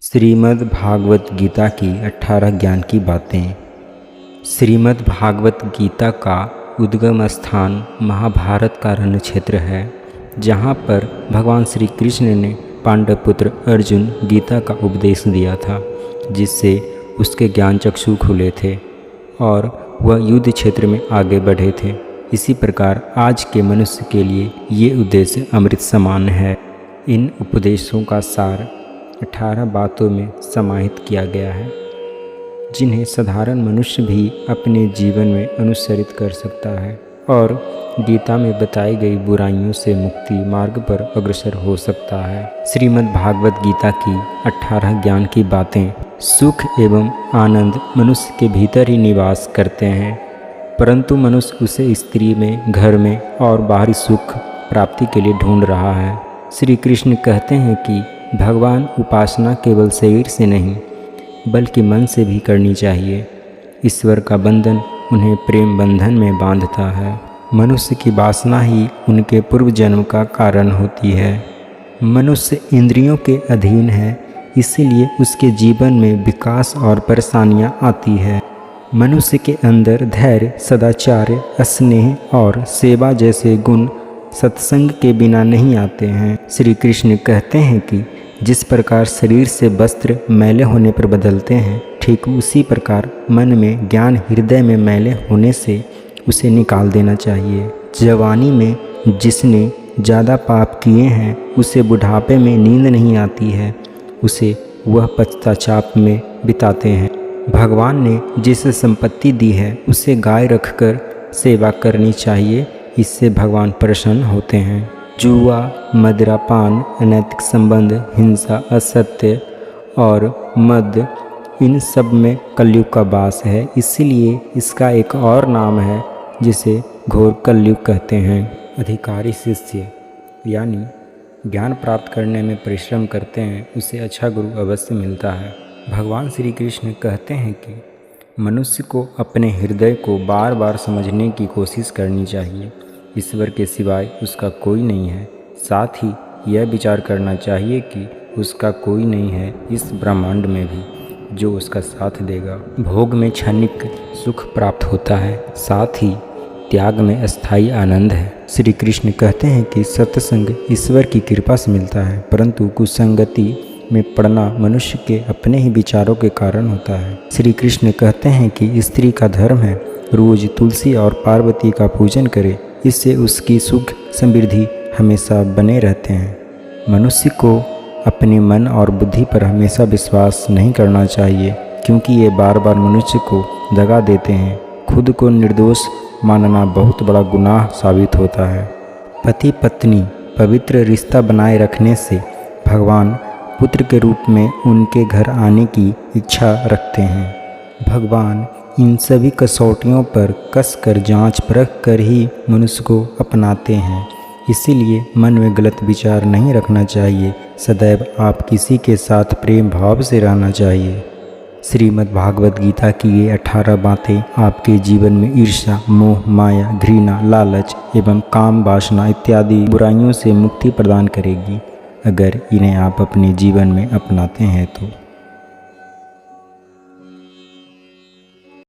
श्रीमद् भागवत गीता की 18 ज्ञान की बातें। श्रीमद् भागवत गीता का उद्गम स्थान महाभारत का रण क्षेत्र है, जहाँ पर भगवान श्री कृष्ण ने पांडव पुत्र अर्जुन गीता का उपदेश दिया था, जिससे उसके ज्ञान चक्षु खुले थे और वह युद्ध क्षेत्र में आगे बढ़े थे। इसी प्रकार आज के मनुष्य के लिए ये उद्देश्य अमृत समान है। इन उपदेशों का सार 18 बातों में समाहित किया गया है, जिन्हें साधारण मनुष्य भी अपने जीवन में अनुसरित कर सकता है और गीता में बताई गई बुराइयों से मुक्ति मार्ग पर अग्रसर हो सकता है। श्रीमद् भागवत गीता की 18 ज्ञान की बातें। सुख एवं आनंद मनुष्य के भीतर ही निवास करते हैं, परंतु मनुष्य उसे स्त्री में, घर में और बाहरी सुख प्राप्ति के लिए ढूंढ रहा है। श्री कृष्ण कहते हैं कि भगवान उपासना केवल शरीर से नहीं बल्कि मन से भी करनी चाहिए। ईश्वर का बंधन उन्हें प्रेम बंधन में बांधता है। मनुष्य की वासना ही उनके पूर्व जन्म का कारण होती है। मनुष्य इंद्रियों के अधीन है, इसीलिए उसके जीवन में विकास और परेशानियां आती है। मनुष्य के अंदर धैर्य, सदाचार, स्नेह और सेवा जैसे गुण सत्संग के बिना नहीं आते हैं। श्री कृष्ण कहते हैं कि जिस प्रकार शरीर से वस्त्र मैले होने पर बदलते हैं, ठीक उसी प्रकार मन में ज्ञान हृदय में मैले होने से उसे निकाल देना चाहिए। जवानी में जिसने ज़्यादा पाप किए हैं, उसे बुढ़ापे में नींद नहीं आती है, उसे वह पश्चाताप में बिताते हैं। भगवान ने जिसे संपत्ति दी है, उसे गाय रखकर सेवा करनी चाहिए, इससे भगवान प्रसन्न होते हैं। जुआ, मदिरापान, अनैतिक संबंध, हिंसा, असत्य और मद, इन सब में कलयुग का वास है। इसीलिए इसका एक और नाम है जिसे घोर कलयुग कहते हैं। अधिकारी शिष्य यानी ज्ञान प्राप्त करने में परिश्रम करते हैं, उसे अच्छा गुरु अवश्य मिलता है। भगवान श्री कृष्ण कहते हैं कि मनुष्य को अपने हृदय को बार बार समझने की कोशिश करनी चाहिए। ईश्वर के सिवाय उसका कोई नहीं है। साथ ही यह विचार करना चाहिए कि उसका कोई नहीं है इस ब्रह्मांड में भी जो उसका साथ देगा। भोग में क्षणिक सुख प्राप्त होता है, साथ ही त्याग में अस्थायी आनंद है। श्री कृष्ण कहते हैं कि सत्संग ईश्वर की कृपा से मिलता है, परंतु कुसंगति में पड़ना मनुष्य के अपने ही विचारों के कारण होता है। श्री कृष्ण कहते हैं कि स्त्री का धर्म है रोज तुलसी और पार्वती का पूजन करे, इससे उसकी सुख समृद्धि हमेशा बने रहते हैं। मनुष्य को अपने मन और बुद्धि पर हमेशा विश्वास नहीं करना चाहिए, क्योंकि ये बार बार मनुष्य को दगा देते हैं। खुद को निर्दोष मानना बहुत बड़ा गुनाह साबित होता है। पति पत्नी पवित्र रिश्ता बनाए रखने से भगवान पुत्र के रूप में उनके घर आने की इच्छा रखते हैं। भगवान इन सभी कसौटियों पर कसकर जांच परख कर ही मनुष्य को अपनाते हैं। इसीलिए मन में गलत विचार नहीं रखना चाहिए। सदैव आप किसी के साथ प्रेम भाव से रहना चाहिए। श्रीमद् भागवत गीता की ये 18 बातें आपके जीवन में ईर्ष्या, मोह, माया, घृणा, लालच एवं काम वासना इत्यादि बुराइयों से मुक्ति प्रदान करेगी, अगर इन्हें आप अपने जीवन में अपनाते हैं तो।